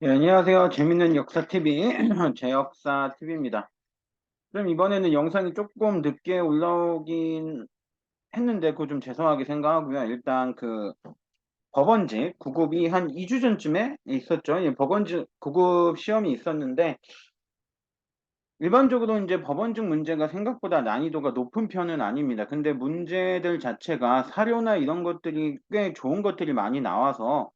네, 안녕하세요. 재밌는 역사 TV, 제 역사 TV입니다. 그럼 이번에는 영상이 조금 늦게 올라오긴 했는데, 그거 좀 죄송하게 생각하고요. 일단 법원직 9급이 한 2주 전쯤에 있었죠. 예, 법원직 9급 시험이 있었는데, 일반적으로 이제 법원직 문제가 생각보다 난이도가 높은 편은 아닙니다. 근데 문제들 자체가 사료나 이런 것들이 꽤 좋은 것들이 많이 나와서,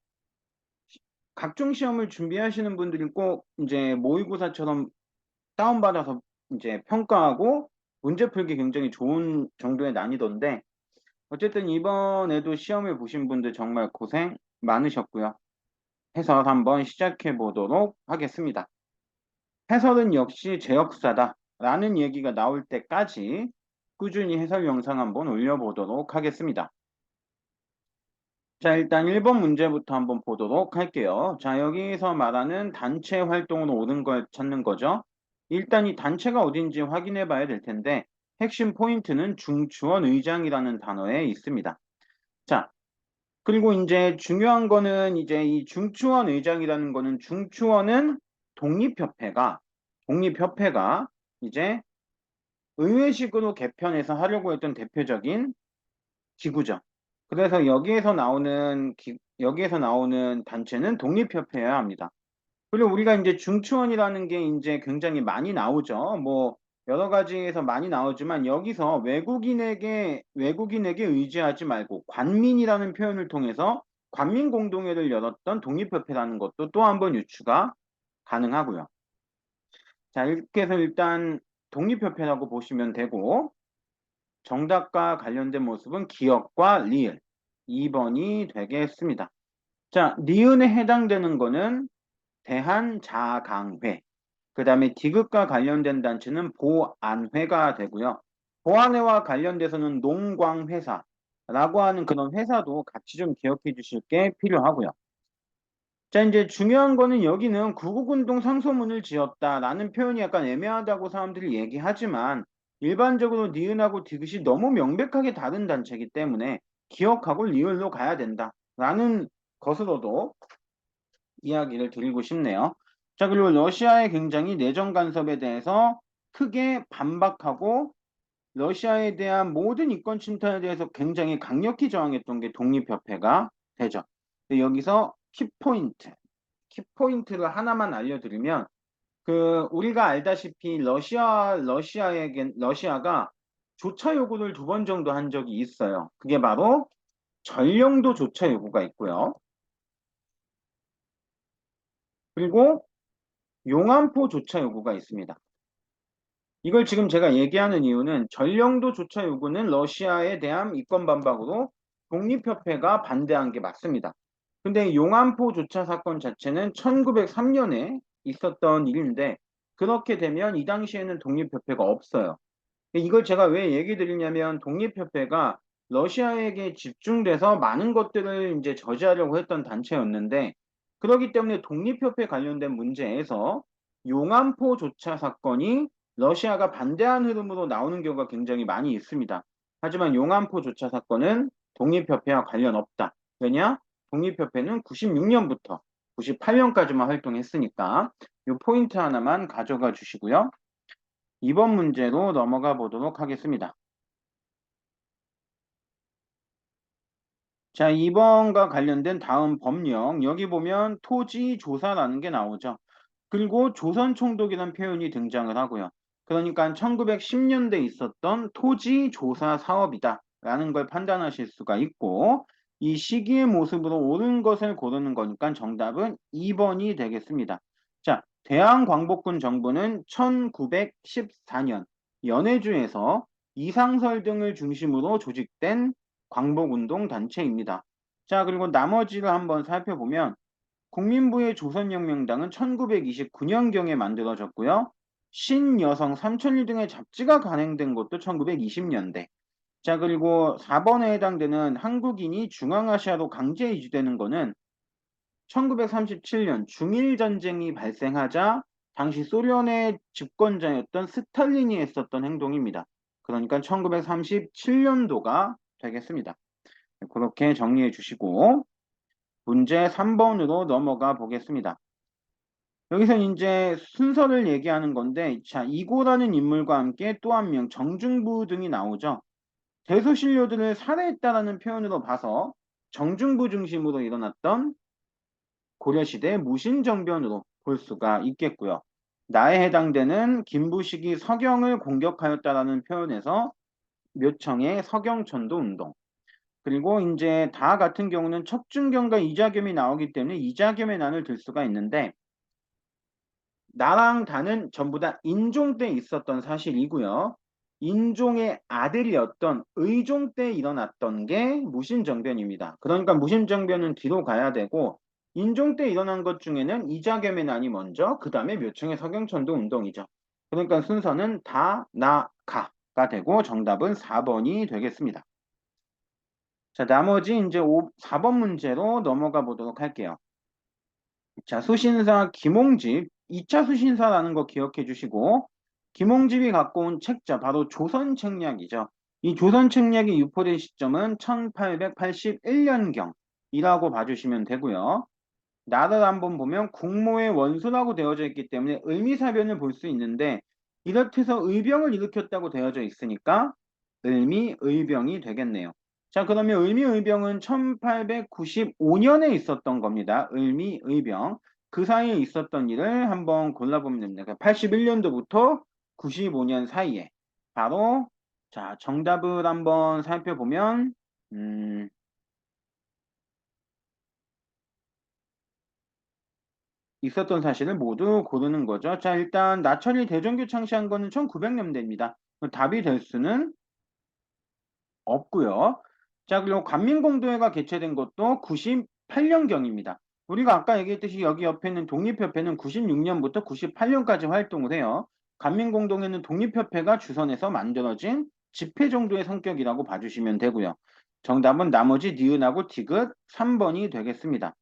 각종 시험을 준비하시는 분들이 꼭 이제 모의고사처럼 다운받아서 이제 평가하고 문제 풀기 굉장히 좋은 정도의 난이도인데, 어쨌든 이번에도 시험을 보신 분들 정말 고생 많으셨고요. 해설 한번 시작해 보도록 하겠습니다. 해설은 역시 제 역사다 라는 얘기가 나올 때까지 꾸준히 해설 영상 한번 올려보도록 하겠습니다. 자, 일단 1번 문제부터 한번 보도록 할게요. 자, 여기서 말하는 단체 활동으로 옳은 걸 찾는 거죠. 일단 이 단체가 어딘지 확인해 봐야 될 텐데, 핵심 포인트는 중추원 의장이라는 단어에 있습니다. 자, 그리고 이제 중요한 거는 이제 이 중추원 의장이라는 거는 중추원은 독립협회가 이제 의회식으로 개편해서 하려고 했던 대표적인 기구죠. 그래서 여기에서 나오는 단체는 독립협회여야 합니다. 그리고 우리가 이제 중추원이라는 게 이제 굉장히 많이 나오죠. 뭐 여러 가지에서 많이 나오지만 여기서 외국인에게 의지하지 말고 관민이라는 표현을 통해서 관민공동회를 열었던 독립협회라는 것도 또 한 번 유추가 가능하고요. 자, 이렇게 해서 일단 독립협회라고 보시면 되고, 정답과 관련된 모습은 기억과 리을 2번이 되겠습니다. 자, 니은에 해당되는 거는 대한자강회, 그 다음에 디귿과 관련된 단체는 보안회가 되고요. 보안회와 관련돼서는 농광회사라고 하는 그런 회사도 같이 좀 기억해 주실 게 필요하고요. 자, 이제 중요한 거는 여기는 구국운동 상소문을 지었다라는 표현이 약간 애매하다고 사람들이 얘기하지만 일반적으로 니은하고 디귿이 너무 명백하게 다른 단체이기 때문에 기억하고 리을로 가야 된다라는 것으로도 이야기를 드리고 싶네요. 자, 그리고 러시아의 굉장히 내정 간섭에 대해서 크게 반박하고 러시아에 대한 모든 이권 침탈에 대해서 굉장히 강력히 저항했던 게 독립협회가 되죠. 여기서 키포인트를 하나만 알려드리면 우리가 알다시피 러시아가 조차 요구를 2번 정도 한 적이 있어요. 그게 바로 전령도 조차 요구가 있고요. 그리고 용안포 조차 요구가 있습니다. 이걸 지금 제가 얘기하는 이유는 전령도 조차 요구는 러시아에 대한 이권 반박으로 독립협회가 반대한 게 맞습니다. 근데 용안포 조차 사건 자체는 1903년에 있었던 일인데 그렇게 되면 이 당시에는 독립협회가 없어요. 이걸 제가 왜 얘기 드리냐면 독립협회가 러시아에게 집중돼서 많은 것들을 이제 저지하려고 했던 단체였는데 그렇기 때문에 독립협회 관련된 문제에서 용안포 조차 사건이 러시아가 반대한 흐름으로 나오는 경우가 굉장히 많이 있습니다. 하지만 용안포 조차 사건은 독립협회와 관련 없다. 왜냐? 독립협회는 96년부터 98년까지만 활동했으니까 이 포인트 하나만 가져가 주시고요. 이번 문제로 넘어가 보도록 하겠습니다. 자, 2번과 관련된 다음 법령, 여기 보면 토지조사라는 게 나오죠. 그리고 조선총독이라는 표현이 등장을 하고요. 그러니까 1910년대에 있었던 토지조사 사업이다 라는 걸 판단하실 수가 있고 이 시기의 모습으로 옳은 것을 고르는 거니까 정답은 2번이 되겠습니다. 자, 대한광복군 정부는 1914년 연해주에서 이상설 등을 중심으로 조직된 광복운동 단체입니다. 자, 그리고 나머지를 한번 살펴보면 국민부의 조선혁명당은 1929년경에 만들어졌고요. 신여성, 삼천리 등의 잡지가 간행된 것도 1920년대. 자, 그리고 4번에 해당되는 한국인이 중앙아시아로 강제 이주되는 것은 1937년 중일전쟁이 발생하자 당시 소련의 집권자였던 스탈린이 했었던 행동입니다. 그러니까 1937년도가 되겠습니다. 그렇게 정리해 주시고 문제 3번으로 넘어가 보겠습니다. 여기서 이제 순서를 얘기하는 건데, 자, 이고라는 인물과 함께 또 한 명, 정중부 등이 나오죠. 대소신료들을 살해했다라는 표현으로 봐서 정중부 중심으로 일어났던 고려시대 무신정변으로 볼 수가 있겠고요. 나에 해당되는 김부식이 서경을 공격하였다라는 표현에서 묘청의 서경천도 운동. 그리고 이제 다 같은 경우는 척준경과 이자겸이 나오기 때문에 이자겸의 난을 들 수가 있는데 나랑 다는 전부 다 인종 때 있었던 사실이고요. 인종의 아들이었던 의종 때 일어났던 게 무신정변입니다. 그러니까 무신정변은 뒤로 가야 되고 인종 때 일어난 것 중에는 이자겸의 난이 먼저 그 다음에 묘청의 서경천도 운동이죠. 그러니까 순서는 다, 나, 가가 되고 정답은 4번이 되겠습니다. 자, 나머지 이제 4번 문제로 넘어가 보도록 할게요. 자, 수신사 김홍집, 2차 수신사라는 거 기억해 주시고, 김홍집이 갖고 온 책자, 바로 조선책략이죠. 이 조선책략이 유포된 시점은 1881년경이라고 봐주시면 되고요. 나를 한번 보면 국모의 원수라고 되어져 있기 때문에 을미사변을 볼 수 있는데, 이렇게서 의병을 일으켰다고 되어져 있으니까 을미의병이 되겠네요. 자, 그러면 을미의병은 1895년에 있었던 겁니다. 을미의병. 그 사이에 있었던 일을 한번 골라보면 됩니다. 81년도부터 95년 사이에. 바로, 자, 정답을 한번 살펴보면, 있었던 사실을 모두 고르는 거죠. 자, 일단 나철이 대전교 창시한 거는 1900년대입니다. 답이 될 수는 없고요. 자, 그리고 관민공동회가 개최된 것도 98년경입니다. 우리가 아까 얘기했듯이 여기 옆에는 독립협회는 96년부터 98년까지 활동을 해요. 관민공동회는 독립협회가 주선해서 만들어진 집회 정도의 성격이라고 봐주시면 되고요. 정답은 나머지 니은하고 디귿 3번이 되겠습니다.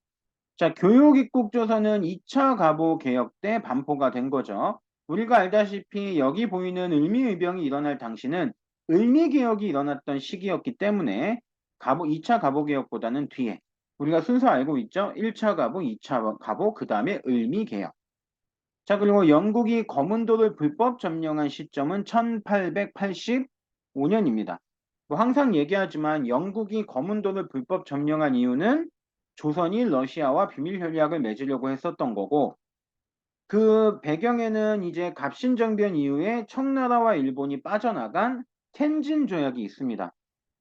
자, 교육입국조서는 2차 가보 개혁 때 반포가 된 거죠. 우리가 알다시피 여기 보이는 을미의병이 일어날 당시는 을미개혁이 일어났던 시기였기 때문에 2차 가보개혁보다는 뒤에 우리가 순서 알고 있죠? 1차 가보, 2차 가보, 그 다음에 을미개혁. 자, 그리고 영국이 거문도를 불법 점령한 시점은 1885년입니다. 뭐 항상 얘기하지만 영국이 거문도를 불법 점령한 이유는 조선이 러시아와 비밀 협약을 맺으려고 했었던 거고 그 배경에는 이제 갑신정변 이후에 청나라와 일본이 빠져나간 텐진 조약이 있습니다.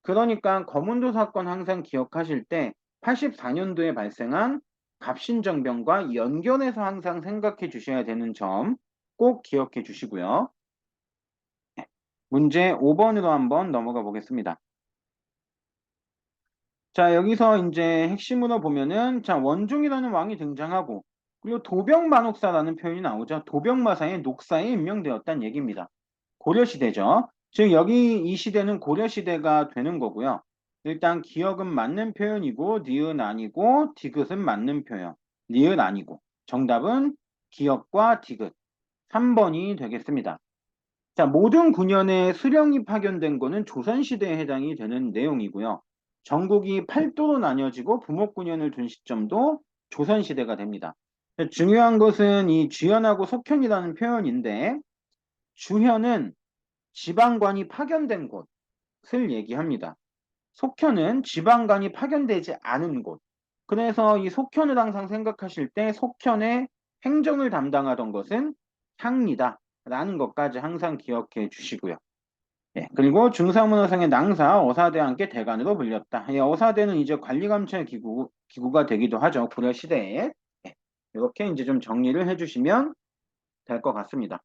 그러니까 거문도 사건 항상 기억하실 때 84년도에 발생한 갑신정변과 연결해서 항상 생각해 주셔야 되는 점 꼭 기억해 주시고요. 문제 5번으로 한번 넘어가 보겠습니다. 자, 여기서 이제 핵심으로 보면은, 자, 원종이라는 왕이 등장하고, 그리고 도병만옥사라는 표현이 나오죠. 도병마사의 녹사에 임명되었다는 얘기입니다. 고려시대죠. 즉, 여기 이 시대는 고려시대가 되는 거고요. 일단 기억은 맞는 표현이고, 니은 아니고, 디귿은 맞는 표현. 니은 아니고. 정답은 기억과 디귿. 3번이 되겠습니다. 자, 모든 군현에 수령이 파견된 거는 조선시대에 해당이 되는 내용이고요. 전국이 8도로 나뉘어지고 부목군현을 둔 시점도 조선시대가 됩니다. 중요한 것은 이 주현하고 속현이라는 표현인데 주현은 지방관이 파견된 곳을 얘기합니다. 속현은 지방관이 파견되지 않은 곳. 그래서 이 속현을 항상 생각하실 때 속현의 행정을 담당하던 것은 향리다. 라는 것까지 항상 기억해 주시고요. 예, 그리고 중사문화상의 낭사, 어사대와 함께 대간으로 불렸다. 예, 어사대는 이제 관리감찰 기구가 되기도 하죠. 고려시대에. 예, 이렇게 이제 좀 정리를 해주시면 될 것 같습니다.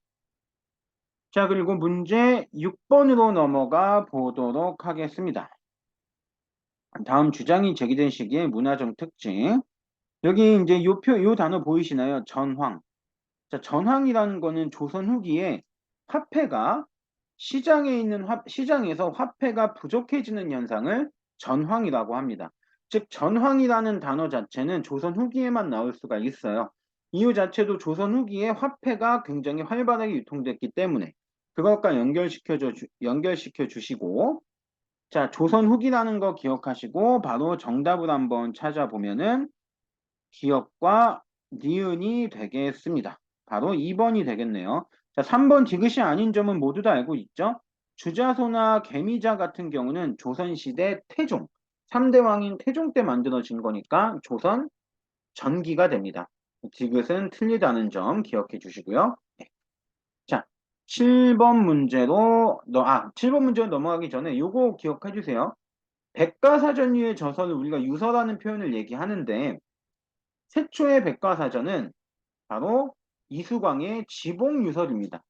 자, 그리고 문제 6번으로 넘어가 보도록 하겠습니다. 다음 주장이 제기된 시기의 문화적 특징. 여기 이제 요 단어 보이시나요? 전황. 자, 전황이라는 거는 조선 후기에 화폐가 시장에서 화폐가 부족해지는 현상을 전황이라고 합니다. 즉, 전황이라는 단어 자체는 조선 후기에만 나올 수가 있어요. 이유 자체도 조선 후기에 화폐가 굉장히 활발하게 유통됐기 때문에 그것과 연결시켜 주시고, 자, 조선 후기라는 거 기억하시고 바로 정답을 한번 찾아보면은 기억과 니은이 되겠습니다. 바로 2번이 되겠네요. 자, 3번 디귿이 아닌 점은 모두 다 알고 있죠? 주자소나 개미자 같은 경우는 조선시대 태종, 3대 왕인 태종 때 만들어진 거니까 조선 전기가 됩니다. 디귿은 틀리다는 점 기억해 주시고요. 네. 자, 7번 문제로 넘어가기 전에 요거 기억해 주세요. 백과사전유의 저서를 우리가 유서라는 표현을 얘기하는데 최초의 백과사전은 바로 이수광의 지봉유설입니다.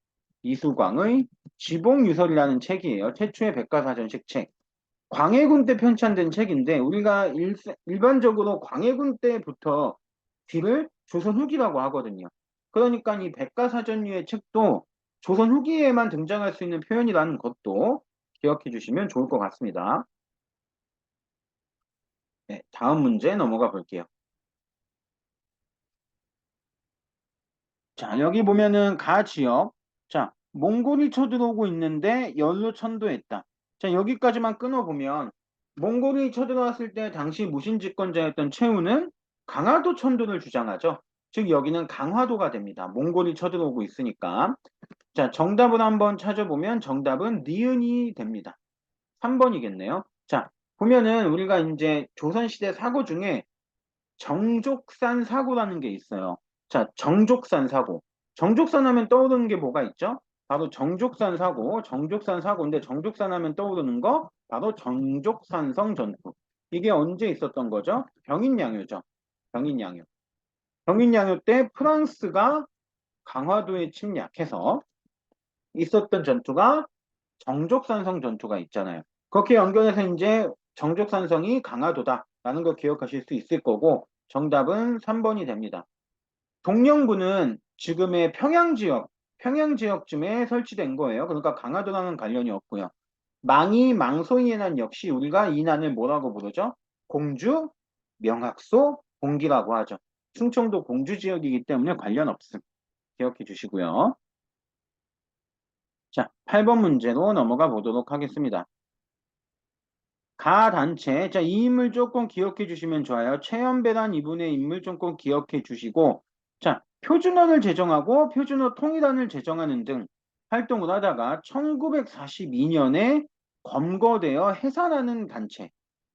이수광의 지봉유설이라는 책이에요. 최초의 백과사전식 책. 광해군 때 편찬된 책인데 우리가 일반적으로 광해군 때부터 뒤를 조선 후기라고 하거든요. 그러니까 이 백과사전유의 책도 조선 후기에만 등장할 수 있는 표현이라는 것도 기억해 주시면 좋을 것 같습니다. 네, 다음 문제 넘어가 볼게요. 자, 여기 보면은 가 지역. 자, 몽골이 쳐들어오고 있는데 연로 천도했다. 자, 여기까지만 끊어보면 몽골이 쳐들어왔을 때 당시 무신 집권자였던 최후는 강화도 천도를 주장하죠. 즉 여기는 강화도가 됩니다. 몽골이 쳐들어오고 있으니까. 자, 정답을 한번 찾아보면 정답은 니은이 됩니다. 3번이겠네요. 자, 보면은 우리가 이제 조선시대 사고 중에 정족산 사고라는 게 있어요. 자, 정족산 사고. 정족산 하면 떠오르는 게 뭐가 있죠? 바로 정족산 사고, 정족산 사고인데 정족산 하면 떠오르는 거 바로 정족산성 전투. 이게 언제 있었던 거죠? 병인양요죠. 병인양요. 병인양요 때 프랑스가 강화도에 침략해서 있었던 전투가 정족산성 전투가 있잖아요. 그렇게 연결해서 이제 정족산성이 강화도다라는 걸 기억하실 수 있을 거고 정답은 3번이 됩니다. 동령부는 지금의 평양 지역쯤에 설치된 거예요. 그러니까 강화도랑은 관련이 없고요. 망이 망소이의 난 역시 우리가 이 난을 뭐라고 부르죠? 공주, 명학소, 공기라고 하죠. 충청도 공주 지역이기 때문에 관련 없음. 기억해 주시고요. 자, 8번 문제로 넘어가 보도록 하겠습니다. 가 단체. 자, 이 인물 조금 기억해 주시면 좋아요. 최연배란 이분의 인물 조금 기억해 주시고, 자, 표준어를 제정하고 표준어 통일안을 제정하는 등 활동을 하다가 1942년에 검거되어 해산하는 단체.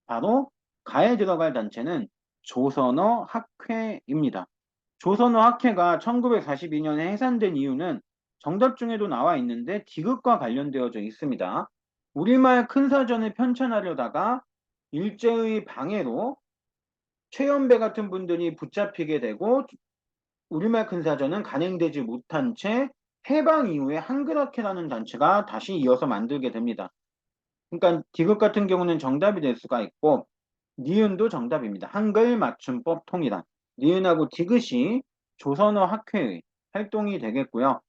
바로 가에 들어갈 단체는 조선어 학회입니다. 조선어 학회가 1942년에 해산된 이유는 정답 중에도 나와 있는데 디귿과 관련되어져 있습니다. 우리말 큰사전을 편찬하려다가 일제의 방해로 최연배 같은 분들이 붙잡히게 되고 우리말 큰사전은 간행되지 못한 채 해방 이후에 한글학회라는 단체가 다시 이어서 만들게 됩니다. 그러니까 디귿 같은 경우는 정답이 될 수가 있고 니은도 정답입니다. 한글 맞춤법 통일안. 니은하고 디귿이 조선어 학회의 활동이 되겠고요.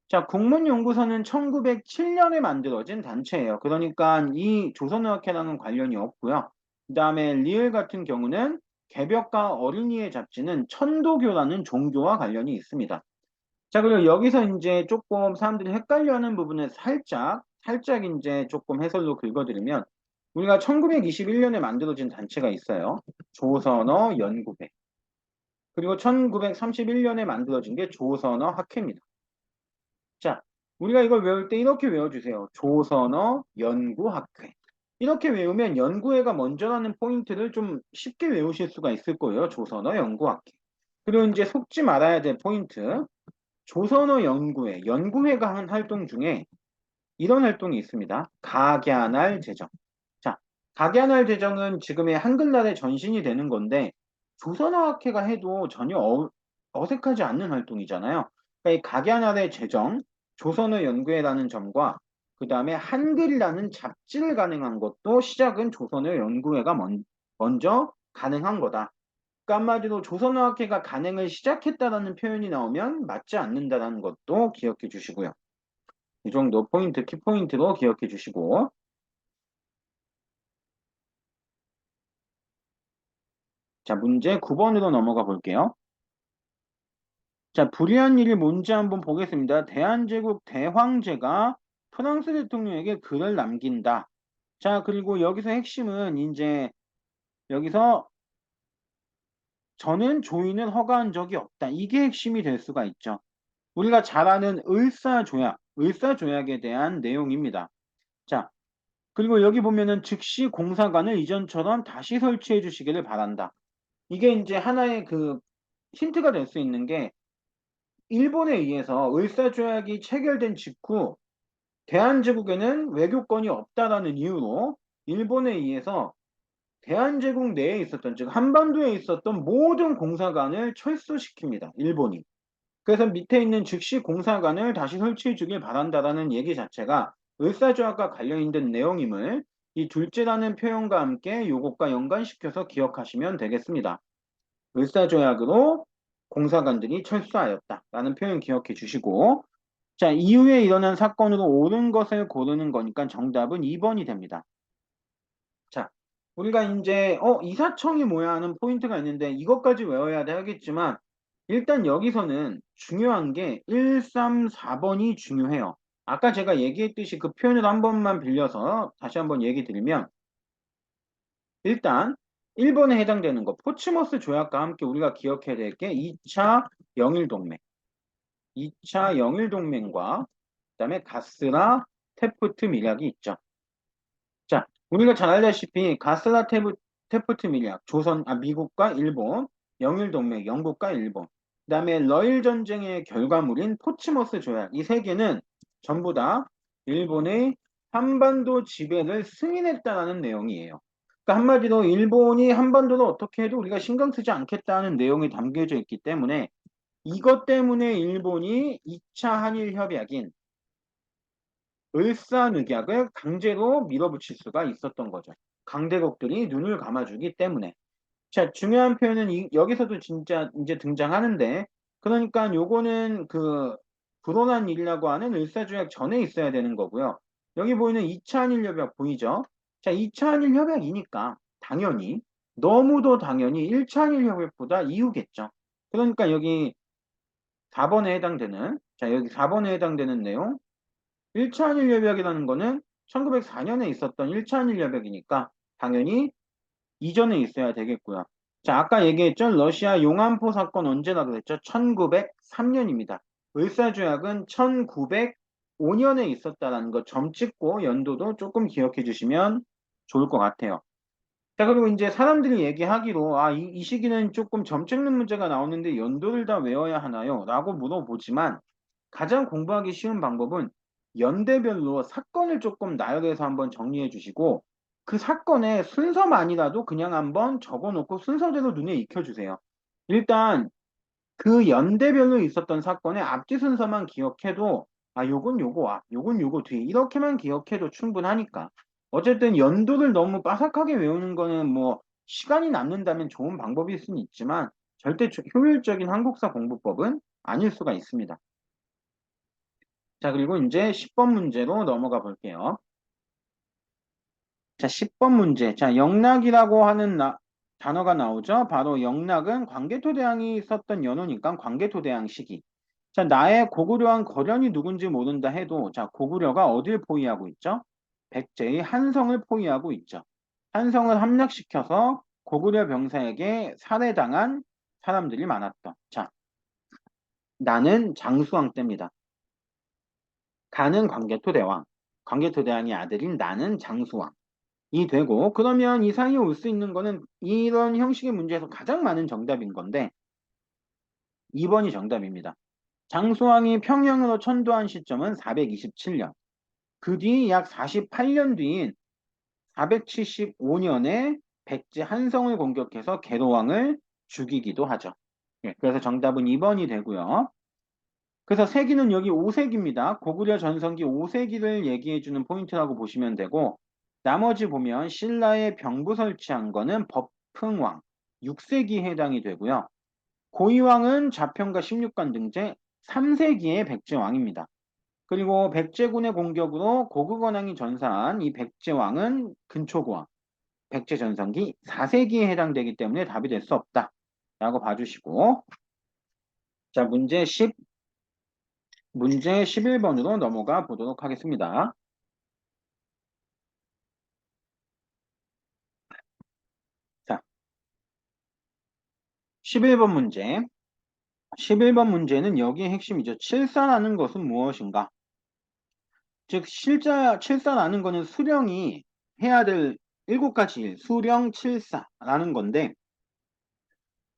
자, 국문연구소는 1907년에 만들어진 단체예요. 그러니까 이 조선어학회랑은 관련이 없고요. 그 다음에 리을 같은 경우는 개벽과 어린이의 잡지는 천도교라는 종교와 관련이 있습니다. 자, 그리고 여기서 이제 조금 사람들이 헷갈려하는 부분을 살짝 이제 조금 해설로 긁어드리면 우리가 1921년에 만들어진 단체가 있어요. 조선어 연구회. 그리고 1931년에 만들어진 게 조선어 학회입니다. 자, 우리가 이걸 외울 때 이렇게 외워주세요. 조선어 연구학회. 이렇게 외우면 연구회가 먼저라는 포인트를 좀 쉽게 외우실 수가 있을 거예요. 조선어 연구학회. 그리고 이제 속지 말아야 될 포인트. 조선어 연구회. 연구회가 한 활동 중에 이런 활동이 있습니다. 각야날 제정. 자, 각야날 제정은 지금의 한글날의 전신이 되는 건데 조선어학회가 해도 전혀 어색하지 않는 활동이잖아요. 그러니까 이 각야날의 제정, 조선어 연구회라는 점과 그 다음에 한글이라는 잡지를 가능한 것도 시작은 조선어 연구회가 먼저 가능한 거다. 그러니까 한마디로 조선어학회가 간행을 시작했다라는 표현이 나오면 맞지 않는다라는 것도 기억해 주시고요. 이 정도 포인트, 키포인트로 기억해 주시고. 자, 문제 9번으로 넘어가 볼게요. 자, 불의한 일이 뭔지 한번 보겠습니다. 대한제국 대황제가 프랑스 대통령에게 글을 남긴다. 자, 그리고 여기서 핵심은 이제 여기서 저는 조인을 허가한 적이 없다. 이게 핵심이 될 수가 있죠. 우리가 잘 아는 을사조약에 대한 내용입니다. 자, 그리고 여기 보면은 즉시 공사관을 이전처럼 다시 설치해 주시기를 바란다. 이게 이제 하나의 그 힌트가 될 수 있는 게 일본에 의해서 을사조약이 체결된 직후 대한제국에는 외교권이 없다라는 이유로 일본에 의해서 대한제국 내에 있었던, 즉 한반도에 있었던 모든 공사관을 철수시킵니다. 일본이. 그래서 밑에 있는 즉시 공사관을 다시 설치해 주길 바란다라는 얘기 자체가 을사조약과 관련 있는 내용임을 이 둘째라는 표현과 함께 요것과 연관시켜서 기억하시면 되겠습니다. 을사조약으로 공사관들이 철수하였다라는 표현 기억해 주시고, 자, 이후에 일어난 사건으로 옳은 것을 고르는 거니까 정답은 2번이 됩니다. 자, 우리가 이제 이사청이 뭐야 하는 포인트가 있는데 이것까지 외워야 되겠지만 일단 여기서는 중요한 게 1, 3, 4번이 중요해요. 아까 제가 얘기했듯이 그 표현을 한 번만 빌려서 다시 한번 얘기 드리면 일단 1번에 해당되는 거 포츠머스 조약과 함께 우리가 기억해야 될 게 2차 영일동맹 2차 영일동맹과 그다음에 가스라 테프트 밀약이 있죠. 자, 우리가 잘 알다시피 테프트 밀약, 미국과 일본, 영일동맹, 영국과 일본, 그다음에 러일 전쟁의 결과물인 포츠머스 조약, 이 세 개는 전부 다 일본의 한반도 지배를 승인했다라는 내용이에요. 그러니까 한마디로 일본이 한반도를 어떻게 해도 우리가 신경 쓰지 않겠다는 내용이 담겨져 있기 때문에 이것 때문에 일본이 2차 한일 협약인 을사늑약을 강제로 밀어붙일 수가 있었던 거죠. 강대국들이 눈을 감아주기 때문에. 자, 중요한 표현은 여기서도 진짜 이제 등장하는데, 그러니까 요거는 그 불온한 일이라고 하는 을사조약 전에 있어야 되는 거고요. 여기 보이는 2차 한일협약 보이죠? 자, 2차 한일협약이니까 당연히 너무도 당연히 1차 한일협약보다 이후겠죠. 그러니까 여기 4번에 해당되는, 자, 여기 4번에 해당되는 내용 1차 한일협약이라는 거는 1904년에 있었던 1차 한일협약이니까 당연히 이전에 있어야 되겠고요. 자, 아까 얘기했죠? 러시아 용안포 사건 언제라 그랬죠? 1903년입니다. 을사조약은 1905년에 있었다라는 거 점 찍고 연도도 조금 기억해 주시면 좋을 것 같아요. 자, 그리고 이제 사람들이 얘기하기로 이 시기는 조금 점 찍는 문제가 나오는데 연도를 다 외워야 하나요? 라고 물어보지만 가장 공부하기 쉬운 방법은 연대별로 사건을 조금 나열해서 한번 정리해 주시고 그 사건의 순서만이라도 그냥 한번 적어놓고 순서대로 눈에 익혀주세요. 일단 그 연대별로 있었던 사건의 앞뒤 순서만 기억해도 요건 요거 요건 요거 뒤 이렇게만 기억해도 충분하니까 어쨌든 연도를 너무 빠삭하게 외우는 거는 뭐 시간이 남는다면 좋은 방법일 수는 있지만 절대 효율적인 한국사 공부법은 아닐 수가 있습니다. 자, 그리고 이제 10번 문제로 넘어가 볼게요. 자, 10번 문제. 자, 영락이라고 하는 단어가 나오죠. 바로 영락은 광개토대왕이 썼던 연호니까 광개토대왕 시기. 자, 나의 고구려한 거련이 누군지 모른다 해도 자, 고구려가 어딜 포위하고 있죠? 백제의 한성을 포위하고 있죠. 한성을 함락시켜서 고구려 병사에게 살해당한 사람들이 많았던. 자, 나는 장수왕 때입니다. 가는 광개토대왕. 광개토대왕의 아들인 나는 장수왕. 이 되고 그러면 이 사이에 올 수 있는 거는 이런 형식의 문제에서 가장 많은 정답인 건데 2번이 정답입니다. 장수왕이 평양으로 천도한 시점은 427년. 그 뒤 약 48년 뒤인 475년에 백제 한성을 공격해서 계로왕을 죽이기도 하죠. 그래서 정답은 2번이 되고요. 그래서 세기는 여기 5세기입니다. 고구려 전성기 5세기를 얘기해주는 포인트라고 보시면 되고 나머지 보면 신라의 병부 설치한 거는 법흥왕 6세기에 해당이 되고요. 고이왕은 자평과 16관 등재 3세기의 백제왕입니다. 그리고 백제군의 공격으로 고국원왕이 전사한 이 백제왕은 근초고왕, 백제전성기 4세기에 해당되기 때문에 답이 될 수 없다. 라고 봐주시고 자, 문제 11번으로 넘어가 보도록 하겠습니다. 자, 11번 문제. 11번 문제는 여기의 핵심이죠. 칠사라는 것은 무엇인가? 즉, 칠사라는 것은 수령이 해야 될 7가지 일, 수령 칠사라는 건데,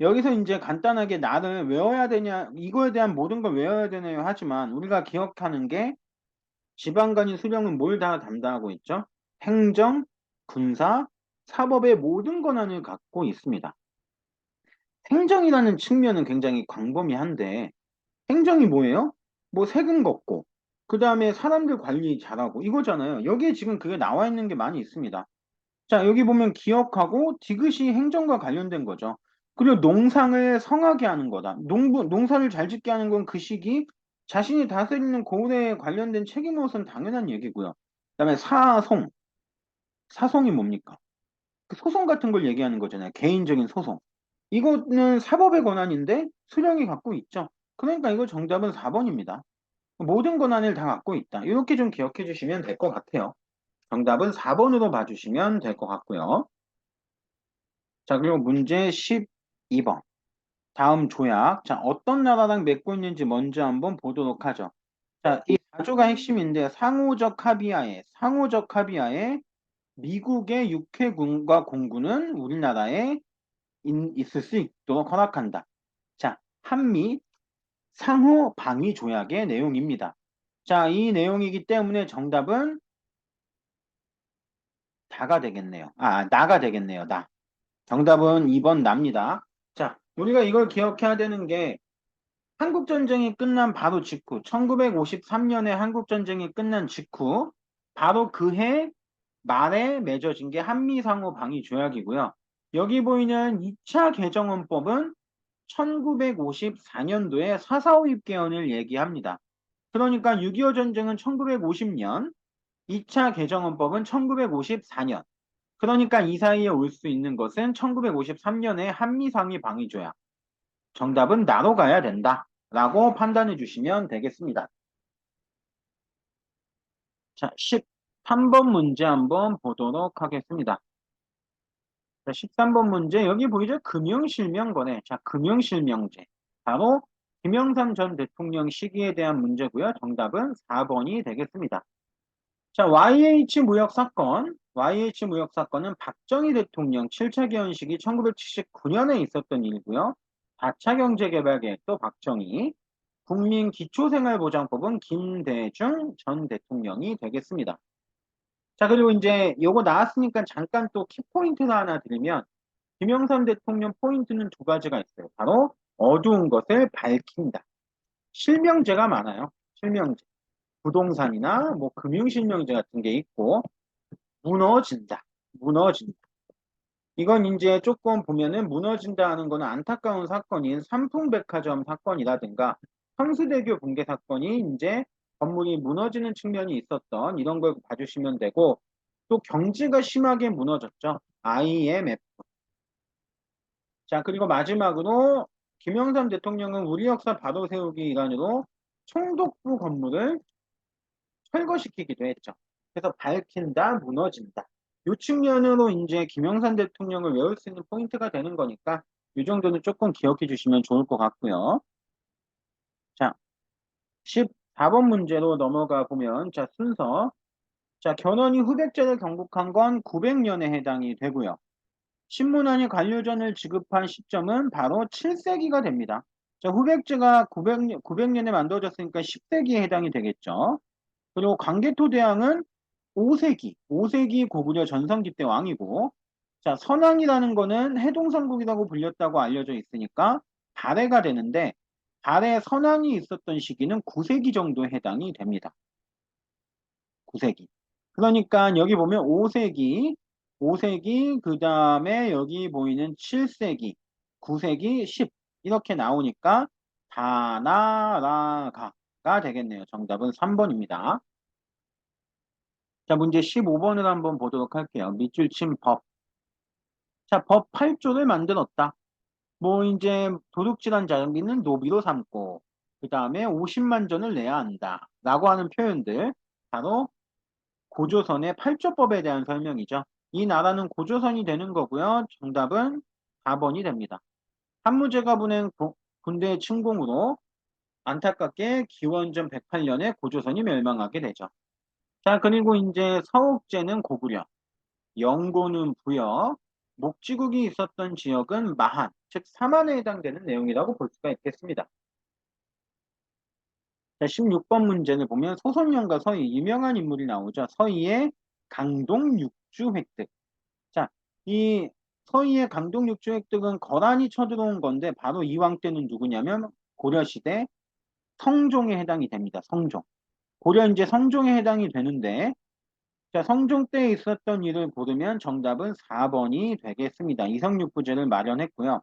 여기서 이제 간단하게 나를 외워야 되냐, 이거에 대한 모든 걸 외워야 되나요? 하지만 우리가 기억하는 게 지방간이 수령은 뭘 다 담당하고 있죠? 행정, 군사, 사법의 모든 권한을 갖고 있습니다. 행정이라는 측면은 굉장히 광범위한데 행정이 뭐예요? 뭐 세금 걷고 그 다음에 사람들 관리 잘하고 이거잖아요. 여기에 지금 그게 나와 있는 게 많이 있습니다. 자, 여기 보면 기억하고 디귿이 행정과 관련된 거죠. 그리고 농상을 성하게 하는 거다. 농사를 잘 짓게 하는 건 그 시기 자신이 다스리는 고을에 관련된 책임으로서는 당연한 얘기고요. 그다음에 사송, 사송이 뭡니까? 그 소송 같은 걸 얘기하는 거잖아요. 개인적인 소송. 이거는 사법의 권한인데 수령이 갖고 있죠. 그러니까 이거 정답은 4번입니다. 모든 권한을 다 갖고 있다. 이렇게 좀 기억해 주시면 될 것 같아요. 정답은 4번으로 봐주시면 될 것 같고요. 자, 그리고 문제 12번. 다음 조약. 자, 어떤 나라랑 맺고 있는지 먼저 한번 보도록 하죠. 자, 이 4조가 핵심인데 상호적 합의하에 미국의 육해군과 공군은 우리나라에 있을 수 있도록 허락한다. 자, 한미 상호 방위 조약의 내용입니다. 자, 이 내용이기 때문에 정답은 다가 되겠네요. 나가 되겠네요. 나. 정답은 2번 납니다. 자, 우리가 이걸 기억해야 되는 게 한국전쟁이 끝난 바로 직후, 1953년에 한국전쟁이 끝난 직후, 바로 그 해 말에 맺어진 게 한미상호 방위조약이고요. 여기 보이는 2차 개정헌법은 1954년도에 사사오 입개헌을 얘기합니다. 그러니까 6.25 전쟁은 1950년, 2차 개정헌법은 1954년. 그러니까 이 사이에 올 수 있는 것은 1953년의 한미상위 방위조약. 정답은 나로 가야 된다. 라고 판단해 주시면 되겠습니다. 자, 13번 문제 한번 보도록 하겠습니다. 자, 13번 문제 여기 보이죠? 금융실명거래. 자, 금융실명제. 바로 김영삼 전 대통령 시기에 대한 문제고요. 정답은 4번이 되겠습니다. 자, YH 무역 사건. YH 무역 사건은 박정희 대통령 7차 개헌식이 1979년에 있었던 일이고요. 4차 경제개발계획도 박정희, 국민기초생활보장법은 김대중 전 대통령이 되겠습니다. 자, 그리고 이제 요거 나왔으니까 잠깐 또 키포인트를 하나 드리면 김영삼 대통령 포인트는 두 가지가 있어요. 바로 어두운 것을 밝힌다. 실명제가 많아요. 실명제. 부동산이나 뭐 금융실명제 같은 게 있고 무너진다. 무너진다. 이건 이제 조금 보면은 무너진다 하는 거는 안타까운 사건인 삼풍백화점 사건이라든가 성수대교 붕괴 사건이 이제 건물이 무너지는 측면이 있었던 이런 걸 봐주시면 되고 또 경제가 심하게 무너졌죠. IMF. 자, 그리고 마지막으로 김영삼 대통령은 우리 역사 바로 세우기 일환으로 총독부 건물을 철거시키기도 했죠. 그래서 밝힌다, 무너진다. 이 측면으로 이제 김영삼 대통령을 외울 수 있는 포인트가 되는 거니까 이 정도는 조금 기억해 주시면 좋을 것 같고요. 자, 14번 문제로 넘어가 보면 자, 순서. 자, 견훤이 후백제를 경국한 건 900년에 해당이 되고요. 신문안이 관료전을 지급한 시점은 바로 7세기가 됩니다. 자, 후백제가 900년에 만들어졌으니까 10세기에 해당이 되겠죠. 그리고 광개토대왕은 5세기 고구려 전성기 때 왕이고, 자, 선왕이라는 거는 해동삼국이라고 불렸다고 알려져 있으니까 발해가 되는데, 발해 선왕이 있었던 시기는 9세기 정도에 해당이 됩니다. 9세기. 그러니까 여기 보면 5세기, 그 다음에 여기 보이는 7세기, 9세기, 10 이렇게 나오니까 다나라가가 되겠네요. 정답은 3번입니다. 자, 문제 15번을 한번 보도록 할게요. 밑줄 친 법. 자, 법 8조를 만들었다. 뭐 이제 도둑질한 자는 노비로 삼고 그 다음에 50만 전을 내야 한다. 라고 하는 표현들 바로 고조선의 8조법에 대한 설명이죠. 이 나라는 고조선이 되는 거고요. 정답은 4번이 됩니다. 한무제가 보낸 군대 침공으로 안타깝게 기원전 108년에 고조선이 멸망하게 되죠. 자, 그리고 이제 서욱제는 고구려, 영고는 부여, 목지국이 있었던 지역은 마한, 즉 사만에 해당되는 내용이라고 볼 수가 있겠습니다. 자, 16번 문제를 보면 소선영과 서희, 유명한 인물이 나오죠. 서희의 강동 육주 획득. 자, 이 서희의 강동 육주 획득은 거란이 쳐들어온 건데 바로 이왕 때는 누구냐면 고려시대 성종에 해당이 됩니다. 성종. 고려 이제 성종에 해당이 되는데 자, 성종 때 있었던 일을 고르면 정답은 4번이 되겠습니다. 이성육부제를 마련했고요.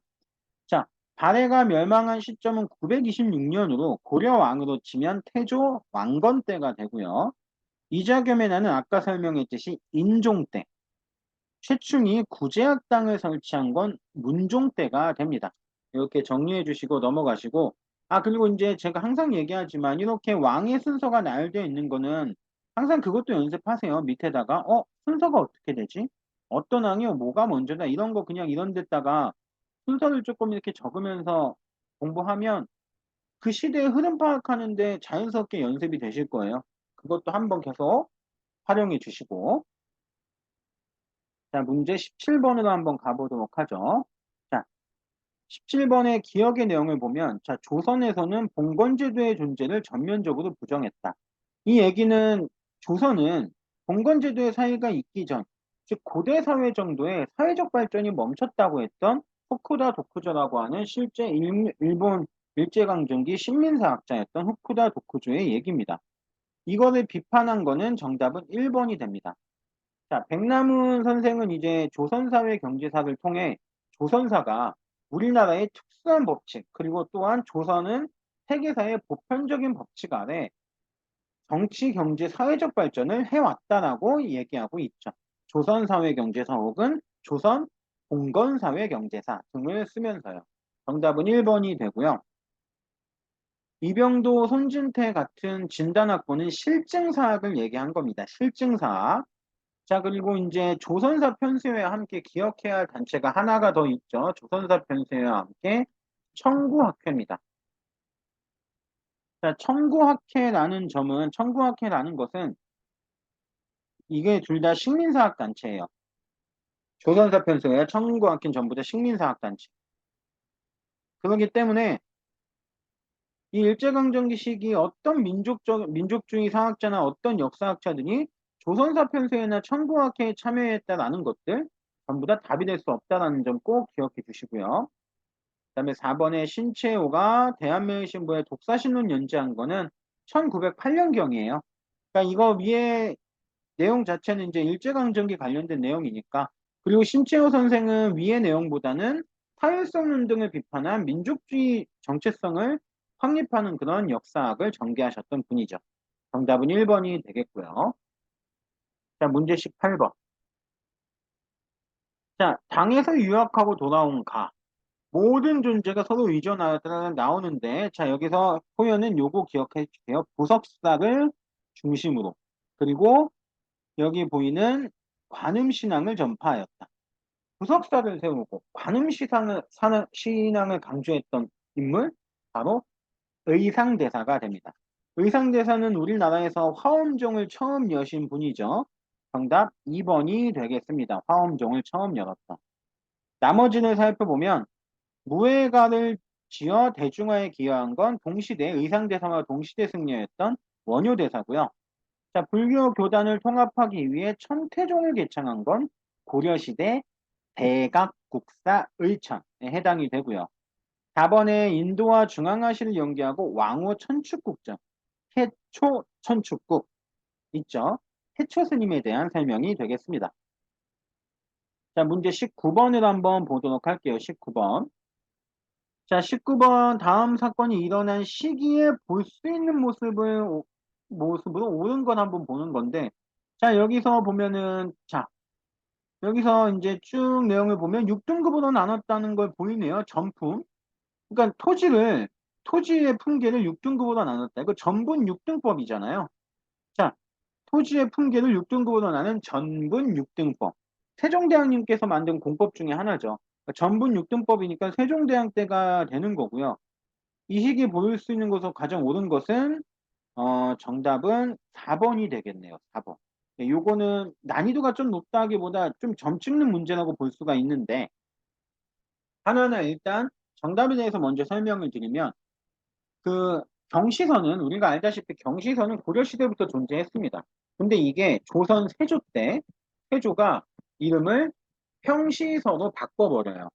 자, 발해가 멸망한 시점은 926년으로 고려 왕으로 치면 태조 왕건 때가 되고요. 이자겸의 나는 아까 설명했듯이 인종 때, 최충이 구제학 당을 설치한 건 문종 때가 됩니다. 이렇게 정리해 주시고 넘어가시고 그리고 이제 제가 항상 얘기하지만 이렇게 왕의 순서가 나열되어 있는 거는 항상 그것도 연습하세요. 밑에다가 순서가 어떻게 되지? 어떤 왕이 뭐가 먼저다 이런 거 그냥 이런 데다가 순서를 조금 이렇게 적으면서 공부하면 그 시대의 흐름 파악하는데 자연스럽게 연습이 되실 거예요. 그것도 한번 계속 활용해 주시고 자, 문제 17번으로 한번 가보도록 하죠. 자, 17번의 기억의 내용을 보면 자, 조선에서는 봉건제도의 존재를 전면적으로 부정했다. 이 얘기는 조선은 봉건제도의 사회가 있기 전, 즉 고대 사회 정도의 사회적 발전이 멈췄다고 했던 후쿠다 도쿠조라고 하는 실제 일본 일제강점기 식민사학자였던 후쿠다 도쿠조의 얘기입니다. 이거를 비판한 거는 정답은 1번이 됩니다. 자, 백남훈 선생은 이제 조선사회 경제사를 통해 조선사가 우리나라의 특수한 법칙, 그리고 또한 조선은 세계사의 보편적인 법칙 아래 정치, 경제, 사회적 발전을 해왔다라고 얘기하고 있죠. 조선사회경제사 혹은 조선 봉건사회경제사 등을 쓰면서요. 정답은 1번이 되고요. 이병도, 손진태 같은 진단학보는 실증사학을 얘기한 겁니다. 실증사학. 자, 그리고 이제 조선사 편수회와 함께 기억해야 할 단체가 하나가 더 있죠. 조선사 편수회와 함께 청구학회입니다. 자, 청구학회라는 것은 이게 둘 다 식민사학 단체예요. 조선사 편수회와 청구학회는 전부 다 식민사학 단체. 그렇기 때문에 이 일제강점기 시기 어떤 민족주의 사학자나 어떤 역사학자들이 조선사 편수회나 청구학회에 참여했다라는 것들 전부 다 답이 될 수 없다는 점 꼭 기억해 주시고요. 그다음에 4번에 신채호가 대한매일신보에 독사신론 연재한 거는 1908년경이에요. 그러니까 이거 위에 내용 자체는 이제 일제강점기 관련된 내용이니까 그리고 신채호 선생은 위의 내용보다는 사회성론 등을 비판한 민족주의 정체성을 확립하는 그런 역사학을 전개하셨던 분이죠. 정답은 1번이 되겠고요. 자, 문제 18번. 자, 당에서 유학하고 돌아온 가. 모든 존재가 서로 의존하다가 나오는데, 자, 여기서 표현은 요거 기억해 주세요. 부석사를 중심으로. 그리고 여기 보이는 관음신앙을 전파하였다. 부석사를 세우고 신앙을 강조했던 인물, 바로 의상대사가 됩니다. 의상대사는 우리나라에서 화엄종을 처음 여신 분이죠. 정답 2번이 되겠습니다. 화엄종을 처음 열었다. 나머지를 살펴보면 무예가를 지어 대중화에 기여한 건 동시대 의상대사와 동시대 승려였던 원효대사고요. 자, 불교 교단을 통합하기 위해 천태종을 개창한 건 고려시대 대각국사 의천에 해당이 되고요. 4번에 인도와 중앙아시아를 연계하고 왕호 천축국전, 태초 천축국 있죠. 태초 스님에 대한 설명이 되겠습니다. 자, 문제 19번을 한번 보도록 할게요. 19번. 자, 19번 다음 사건이 일어난 시기에 볼 수 있는 모습으로 옳은 건 한번 보는 건데, 자, 여기서 보면은, 자, 여기서 이제 쭉 내용을 보면 6등급으로 나눴다는 걸 보이네요. 전품. 그러니까 토지의 품계를 6등급으로 나눴다. 이거 전분 6등법이잖아요. 자, 토지의 품계를 6등급으로 나눈 전분 6등법. 세종대왕님께서 만든 공법 중에 하나죠. 전분 6등법이니까 세종대왕 때가 되는 거고요. 이 시기에 보일 수 있는 것으로 가장 옳은 것은 정답은 4번이 되겠네요. 4번. 네, 요거는 난이도가 좀 높다기보다 좀 점 찍는 문제라고 볼 수가 있는데 하나는 일단 정답에 대해서 먼저 설명을 드리면 그 경시선은 우리가 알다시피 경시선은 고려시대부터 존재했습니다. 근데 이게 조선 세조 때 세조가 이름을 평시서로 바꿔버려요.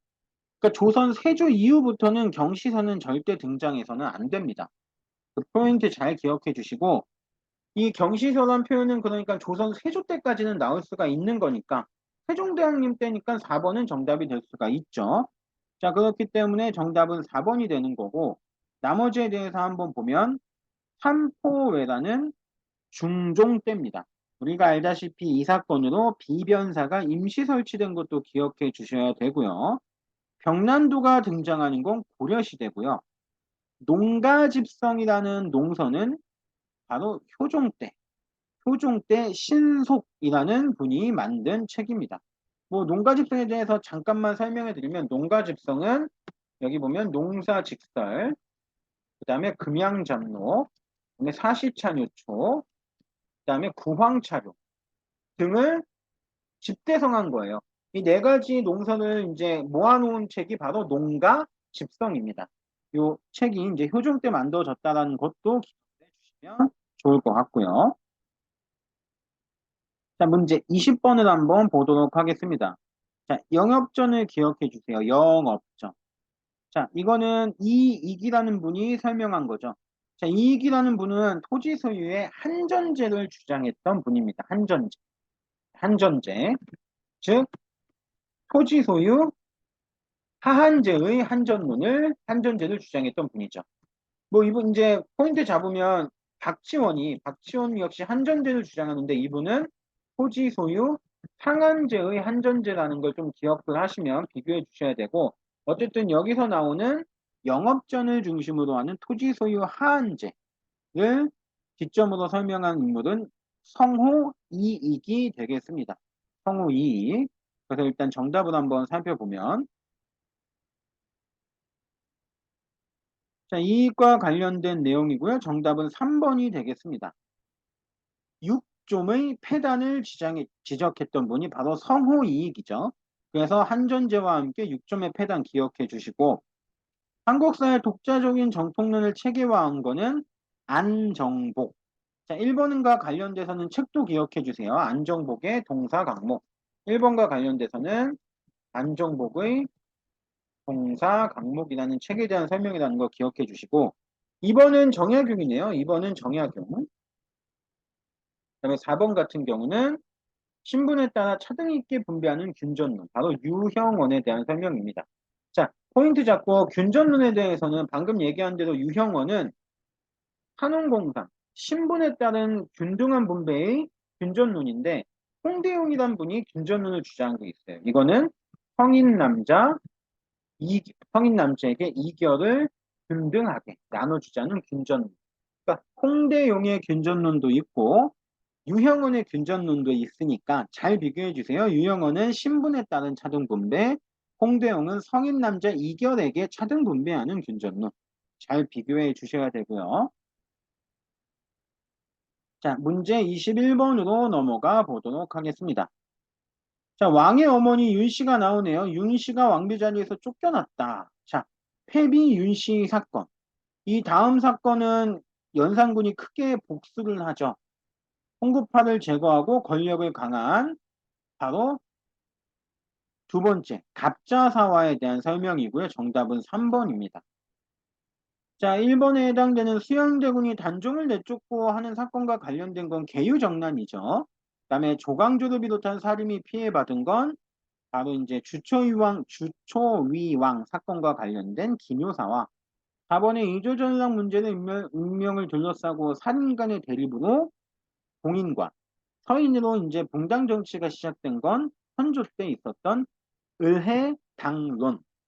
그러니까 조선 세조 이후부터는 경시선은 절대 등장해서는 안 됩니다. 그 포인트 잘 기억해 주시고 이 경시서란 표현은 그러니까 조선 세조 때까지는 나올 수가 있는 거니까 세종대왕님 때니까 4번은 정답이 될 수가 있죠. 자, 그렇기 때문에 정답은 4번이 되는 거고 나머지에 대해서 한번 보면 삼포회라는 중종 때입니다. 우리가 알다시피 이 사건으로 비변사가 임시 설치된 것도 기억해 주셔야 되고요. 병난도가 등장하는 건 고려시대고요. 농가집성이라는 농서는 바로 효종 때 신속이라는 분이 만든 책입니다. 뭐 농가집성에 대해서 잠깐만 설명해 드리면 농가집성은 여기 보면 농사직설, 그 다음에 금양잡로, 그다음에 사시찬유초, 그 다음에 구황차료 등을 집대성한 거예요. 이 네 가지 농선을 이제 모아놓은 책이 바로 농가 집성입니다. 이 책이 이제 효종 때 만들어졌다는 것도 기억해 주시면 좋을 것 같고요. 자, 문제 20번을 한번 보도록 하겠습니다. 자, 영업전을 기억해 주세요. 영업전. 자, 이거는 이익이라는 분이 설명한 거죠. 자, 이익이라는 분은 토지 소유의 한전제를 주장했던 분입니다. 한전제. 한전제. 즉, 토지 소유 하한제의 한전제를 주장했던 분이죠. 뭐 이분 이제 포인트 잡으면 박치원 역시 한전제를 주장하는데 이분은 토지 소유 상한제의 한전제라는 걸 좀 기억을 하시면 비교해 주셔야 되고 어쨌든 여기서 나오는 영업전을 중심으로 하는 토지 소유 하한제를 기점으로 설명한 인물은 성호 이익이 되겠습니다. 성호 이익. 그래서 일단 정답을 한번 살펴보면 자, 이익과 관련된 내용이고요. 정답은 3번이 되겠습니다. 6좀의 폐단을 지적했던 분이 바로 성호이익이죠. 그래서 한전제와 함께 6점의 폐단 기억해 주시고 한국사의 독자적인 정통론을 체계화한 거는 안정복. 자, 1번과 관련돼서는 책도 기억해 주세요. 안정복의 동사 강목. 1번과 관련돼서는 안정복의 동사 강목이라는 책에 대한 설명이라는 거 기억해 주시고 2번은 정약용이네요. 2번은 정약용. 그다음에 4번 같은 경우는 신분에 따라 차등 있게 분배하는 균전론, 바로 유형원에 대한 설명입니다. 자, 포인트 잡고 균전론에 대해서는 방금 얘기한 대로 유형원은 한원공상, 신분에 따른 균등한 분배의 균전론인데 홍대용이란 분이 균전론을 주장한 게 있어요. 이거는 성인 남자에게 이결을 균등하게 나눠주자는 균전론. 그러니까 홍대용의 균전론도 있고 유형원의 균전론도 있으니까 잘 비교해 주세요. 유형원은 신분에 따른 차등 분배, 홍대용은 성인 남자 이결에게 차등 분배하는 균전론. 잘 비교해 주셔야 되고요. 자, 문제 21번으로 넘어가 보도록 하겠습니다. 자, 왕의 어머니 윤씨가 나오네요. 윤씨가 왕비 자리에서 쫓겨났다. 자, 패비 윤씨 사건. 이 다음 사건은 연산군이 크게 복수를 하죠. 홍구파를 제거하고 권력을 강한 바로 두 번째, 갑자사화에 대한 설명이고요. 정답은 3번입니다. 자, 1번에 해당되는 수양대군이 단종을 내쫓고 하는 사건과 관련된 건 계유정난이죠. 그다음에 조광조를 비롯한 사림이 피해받은 건 바로 이제 주초위왕 사건과 관련된 기묘사와 4번의 이조전랑 문제는 운명을 둘러싸고 살인 간의 대립으로 공인과 서인으로 이제 봉당 정치가 시작된 건 선조 때 있었던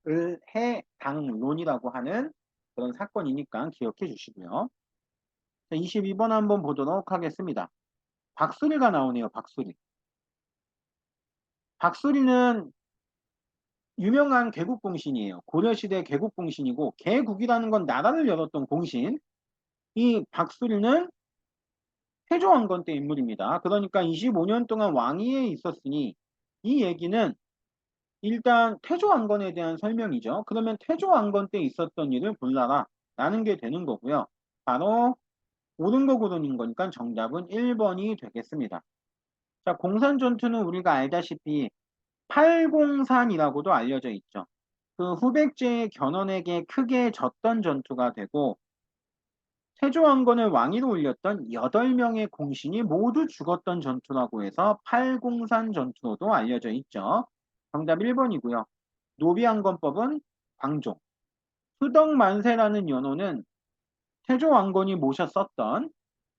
을해당론이라고 하는 그런 사건이니까 기억해 주시고요. 자, 22번 한번 보도록 하겠습니다. 박수리가 나오네요. 박수리. 박수리는 유명한 개국공신이에요. 고려시대 개국공신이고 개국이라는 건 나라를 열었던 공신. 이 박수리는 태조왕건 때 인물입니다. 그러니까 25년 동안 왕위에 있었으니 이 얘기는 일단 태조왕건에 대한 설명이죠. 그러면 태조왕건 때 있었던 일을 골라라 라는 게 되는 거고요. 바로 옳은 거 고르는 거니까 정답은 1번이 되겠습니다. 자, 공산 전투는 우리가 알다시피 팔공산이라고도 알려져 있죠. 그 후백제의 견훤에게 크게 졌던 전투가 되고 태조왕건을 왕위로 올렸던 8명의 공신이 모두 죽었던 전투라고 해서 팔공산 전투로도 알려져 있죠. 정답 1번이고요. 노비왕건법은 광종. 수덕만세라는 연호는 태조왕건이 모셨었던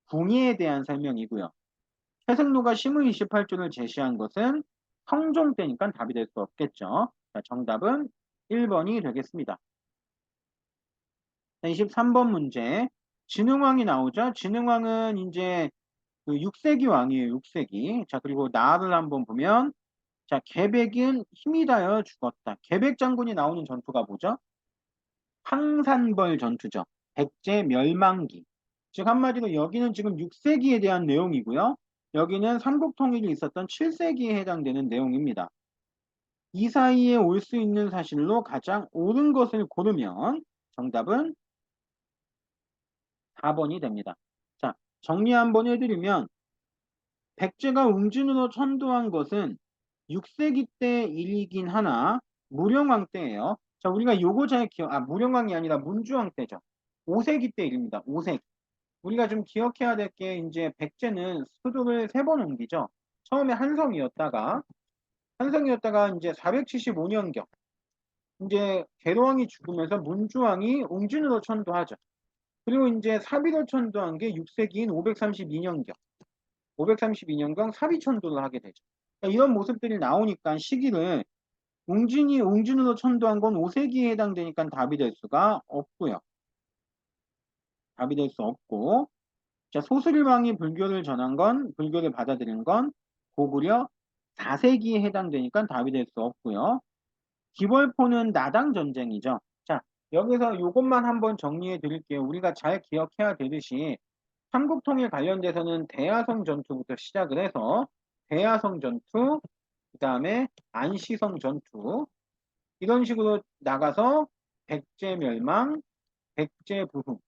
궁예에 대한 설명이고요. 최승로가 심의 28조를 제시한 것은 성종 때니까 답이 될 수 없겠죠. 자, 정답은 1번이 되겠습니다. 23번 문제. 진흥왕이 나오죠. 진흥왕은 이제 그 6세기 왕이에요. 6세기. 자, 그리고 나를 한번 보면 자, 계백은 힘이 다여 죽었다. 계백 장군이 나오는 전투가 뭐죠? 황산벌 전투죠. 백제 멸망기. 즉 한마디로 여기는 지금 6세기에 대한 내용이고요. 여기는 삼국통일이 있었던 7세기에 해당되는 내용입니다. 이 사이에 올 수 있는 사실로 가장 옳은 것을 고르면 정답은 4번이 됩니다. 자, 정리 한번 해드리면 백제가 웅진으로 천도한 것은 6세기 때 일이긴 하나 무령왕 때예요. 자, 우리가 요거 잘 무령왕이 아니라 문주왕 때죠. 5세기 때 일입니다. 5세기. 우리가 좀 기억해야 될 게 이제 백제는 수도를 3번 옮기죠. 처음에 한성이었다가 이제 475년경 이제 계로왕이 죽으면서 문주왕이 웅진으로 천도하죠. 그리고 이제 사비로 천도한 게 6세기인 532년경. 532년경 사비천도를 하게 되죠. 그러니까 이런 모습들이 나오니까 시기를 웅진으로 천도한 건 5세기에 해당되니까 답이 될 수가 없고요. 답이 될 수 없고 자, 소수리왕이 불교를 받아들인 건 고구려 4세기에 해당되니까 답이 될 수 없고요. 기벌포는 나당 전쟁이죠. 자, 여기서 이것만 한번 정리해 드릴게요. 우리가 잘 기억해야 되듯이 삼국통일 관련돼서는 대야성 전투부터 시작을 해서 대야성 전투, 그 다음에 안시성 전투 이런 식으로 나가서 백제 멸망, 백제 부흥,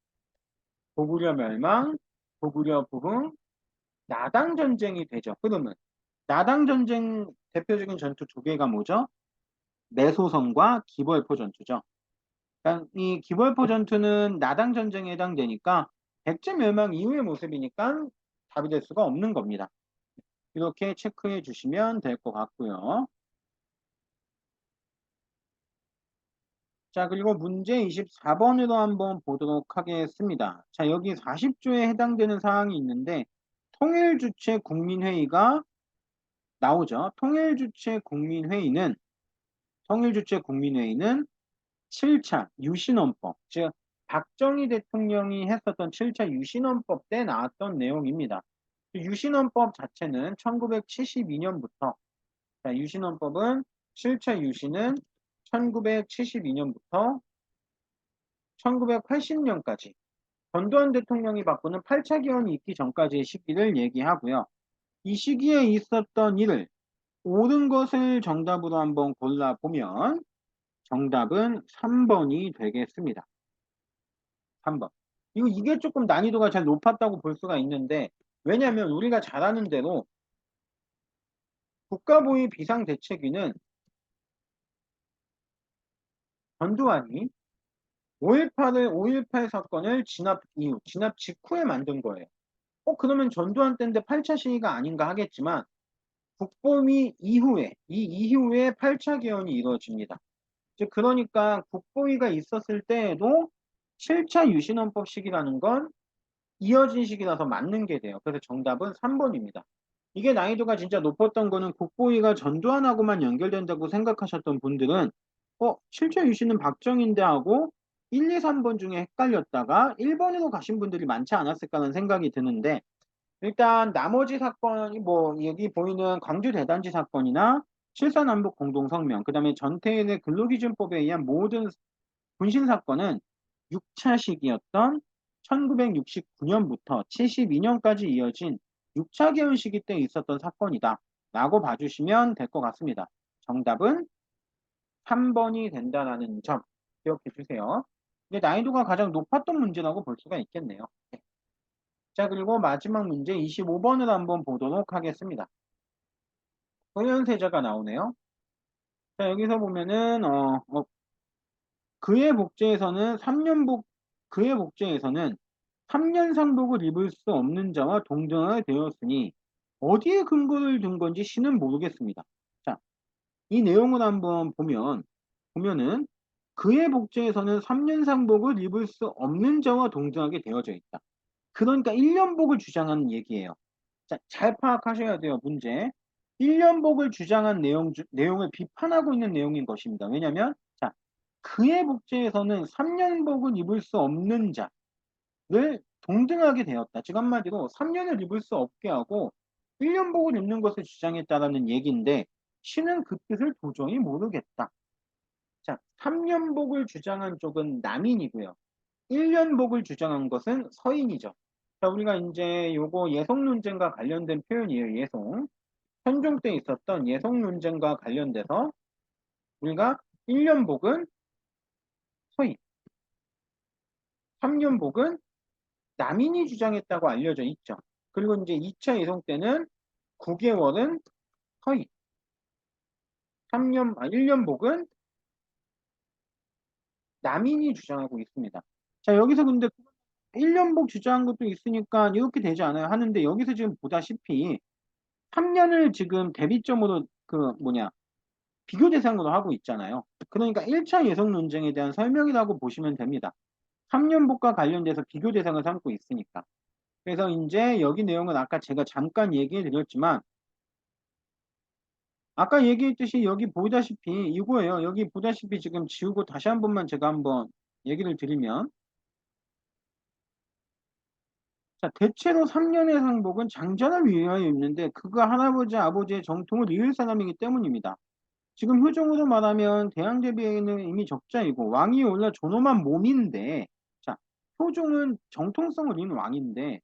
고구려 멸망, 고구려 부흥, 나당 전쟁이 되죠. 그러면 나당 전쟁 대표적인 전투 2개가 뭐죠? 매소성과 기벌포 전투죠. 그러니까 이 기벌포 전투는 나당 전쟁에 해당되니까 백제 멸망 이후의 모습이니까 답이 될 수가 없는 겁니다. 이렇게 체크해 주시면 될 것 같고요. 자, 그리고 문제 24번으로 한번 보도록 하겠습니다. 자, 여기 40조에 해당되는 사항이 있는데 통일주체 국민회의가 나오죠. 통일주체 국민회의는 7차 유신헌법, 즉 박정희 대통령이 했었던 7차 유신헌법 때 나왔던 내용입니다. 유신헌법 자체는 1972년부터 유신헌법은 7차 유신은 1972년부터 1980년까지 전두환 대통령이 바꾸는 8차 기원이 있기 전까지의 시기를 얘기하고요. 이 시기에 있었던 일을 옳은 것을 정답으로 한번 골라보면 정답은 3번이 되겠습니다. 3번. 이게 조금 난이도가 잘 높았다고 볼 수가 있는데 왜냐하면 우리가 잘 아는 대로 국가보위 비상대책위는 전두환이 5.18 사건을 진압 직후에 만든 거예요. 그러면 전두환 때인데 8차 시위가 아닌가 하겠지만 국보위 이후에, 이 이후에 8차 개헌이 이루어집니다. 즉, 그러니까 국보위가 있었을 때에도 7차 유신헌법 시기라는 건 이어진 시기라서 맞는 게 돼요. 그래서 정답은 3번입니다. 이게 난이도가 진짜 높았던 거는 국보위가 전두환하고만 연결된다고 생각하셨던 분들은 7차 유신은 박정희인데 하고 1, 2, 3번 중에 헷갈렸다가 1번으로 가신 분들이 많지 않았을까라는 생각이 드는데 일단 나머지 사건이 여기 보이는 광주 대단지 사건이나 7.4 남북 공동성명, 그 다음에 전태일의 근로기준법에 의한 모든 군신사건은 6차 시기였던 1969년부터 72년까지 이어진 6차 개헌 시기 때 있었던 사건이다 라고 봐주시면 될 것 같습니다. 정답은 3번이 된다라는 점 기억해 주세요. 이게 난이도가 가장 높았던 문제라고 볼 수가 있겠네요. 네. 자, 그리고 마지막 문제 25번을 한번 보도록 하겠습니다. 소현세자가 나오네요. 자, 여기서 보면은 그의 복제에서는 3년 상복을 입을 수 없는 자와 동등하게 되었으니 어디에 근거를 둔 건지 시는 모르겠습니다. 자, 이 내용을 한번 보면은 그의 복제에서는 3년 상복을 입을 수 없는 자와 동등하게 되어져 있다. 그러니까 1년복을 주장하는 얘기예요. 자, 잘 파악하셔야 돼요, 문제. 1년복을 주장한 내용을 비판하고 있는 내용인 것입니다. 왜냐면, 자, 그의 복제에서는 3년복을 입을 수 없는 자를 동등하게 되었다. 즉, 한마디로 3년을 입을 수 없게 하고 1년복을 입는 것을 주장했다라는 얘기인데, 시는 그 뜻을 도저히 모르겠다. 자, 3년복을 주장한 쪽은 남인이고요. 1년복을 주장한 것은 서인이죠. 자, 우리가 이제 요거 예송 논쟁과 관련된 표현이에요. 예송. 현종 때 있었던 예송 논쟁과 관련돼서 우리가 1년복은 서인, 3년복은 남인이 주장했다고 알려져 있죠. 그리고 이제 2차 예송 때는 9개월은 서인, 1년복은 남인이 주장하고 있습니다. 자, 여기서 근데 1년복 주장한 것도 있으니까 이렇게 되지 않아요? 하는데 여기서 지금 보다시피 3년을 지금 대비점으로 비교 대상으로 하고 있잖아요. 그러니까 1차 예속 논쟁에 대한 설명이라고 보시면 됩니다. 3년복과 관련돼서 비교 대상을 삼고 있으니까. 그래서 이제 여기 내용은 아까 제가 잠깐 얘기해 드렸지만 아까 얘기했듯이 여기 보다시피 이거예요. 여기 보다시피 지금 지우고 다시 한 번만 제가 한번 얘기를 드리면 자, 대체로 3년의 상복은 장자를 위하여 입는데 그가 할아버지 아버지의 정통을 이을 사람이기 때문입니다. 지금 효종으로 말하면 대항대비에는 이미 적자이고 왕이 원래 존엄한 몸인데 자, 효종은 정통성을 잃은 왕인데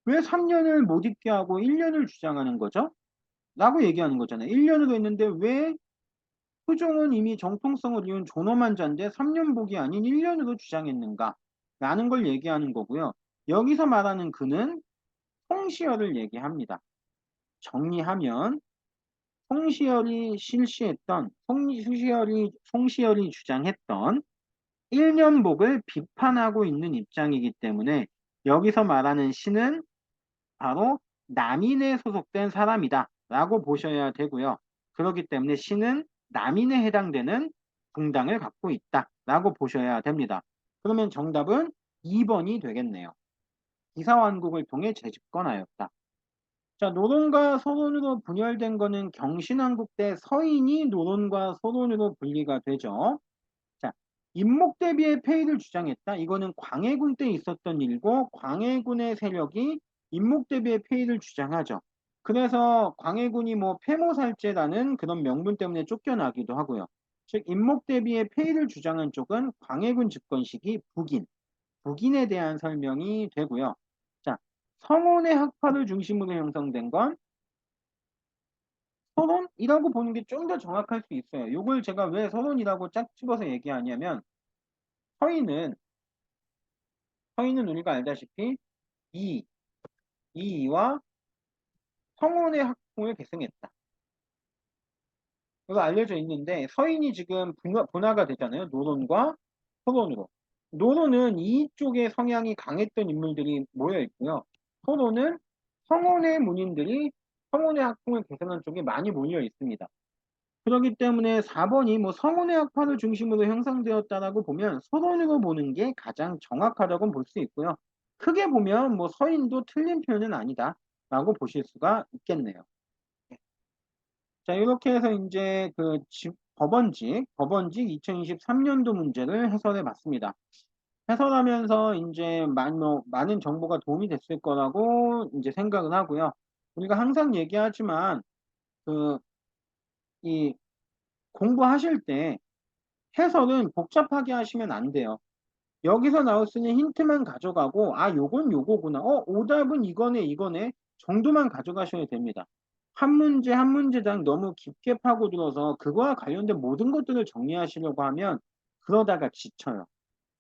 왜 3년을 못 입게 하고 1년을 주장하는 거죠? 라고 얘기하는 거잖아요. 1년으로 했는데 왜 효종은 이미 정통성을 이룬 존엄한 자인데 3년복이 아닌 1년으로 주장했는가? 라는 걸 얘기하는 거고요. 여기서 말하는 그는 송시열을 얘기합니다. 정리하면 송시열이 주장했던 1년복을 비판하고 있는 입장이기 때문에 여기서 말하는 시는 바로 남인에 소속된 사람이다 라고 보셔야 되고요. 그렇기 때문에 시는 남인에 해당되는 궁당을 갖고 있다 라고 보셔야 됩니다. 그러면 정답은 2번이 되겠네요. 기사완국을 통해 재집권하였다. 자, 노론과 소론으로 분열된 거는 경신왕국 때 서인이 노론과 소론으로 분리가 되죠. 자, 임목대비의 폐위를 주장했다. 이거는 광해군 때 있었던 일고 광해군의 세력이 임목대비의 폐위를 주장하죠. 그래서 광해군이 뭐 폐모살제라는 그런 명분 때문에 쫓겨나기도 하고요. 즉 임목대비의 폐위를 주장한 쪽은 광해군 집권 시기 북인에 대한 설명이 되고요. 자, 성원의 학파를 중심으로 형성된 건 서론이라고 보는 게 좀 더 정확할 수 있어요. 이걸 제가 왜 서론이라고 짝 집어서 얘기하냐면 서인은 우리가 알다시피 이, 이와 성원의 학풍을 계승했다. 이거 알려져 있는데 서인이 지금 분화가 되잖아요. 노론과 서론으로. 노론은 이쪽의 성향이 강했던 인물들이 모여 있고요. 서론은 성원의 문인들이 성원의 학풍을 계승한 쪽에 많이 몰려 있습니다. 그렇기 때문에 4번이 뭐 성운의 학파를 중심으로 형성되었다라고 보면 서론으로 보는 게 가장 정확하다고 볼 수 있고요. 크게 보면 뭐 서인도 틀린 표현은 아니다라고 보실 수가 있겠네요. 자, 이렇게 해서 이제 법원직 2023년도 문제를 해설해 봤습니다. 해설하면서 이제 많은 정보가 도움이 됐을 거라고 이제 생각을 하고요. 우리가 항상 얘기하지만 그 이 공부하실 때 해설은 복잡하게 하시면 안 돼요. 여기서 나올 수 있는 힌트만 가져가고 아 요건 요거구나. 오답은 이거네 정도만 가져가셔야 됩니다. 한 문제 한 문제당 너무 깊게 파고들어서 그거와 관련된 모든 것들을 정리하시려고 하면 그러다가 지쳐요.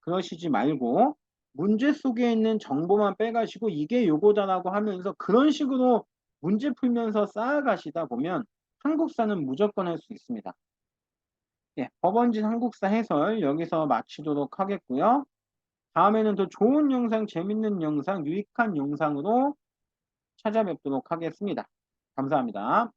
그러시지 말고 문제 속에 있는 정보만 빼가시고 이게 요거다라고 하면서 그런 식으로 문제 풀면서 쌓아가시다 보면 한국사는 무조건 할 수 있습니다. 예, 법원진 한국사 해설 여기서 마치도록 하겠고요. 다음에는 더 좋은 영상, 재밌는 영상, 유익한 영상으로 찾아뵙도록 하겠습니다. 감사합니다.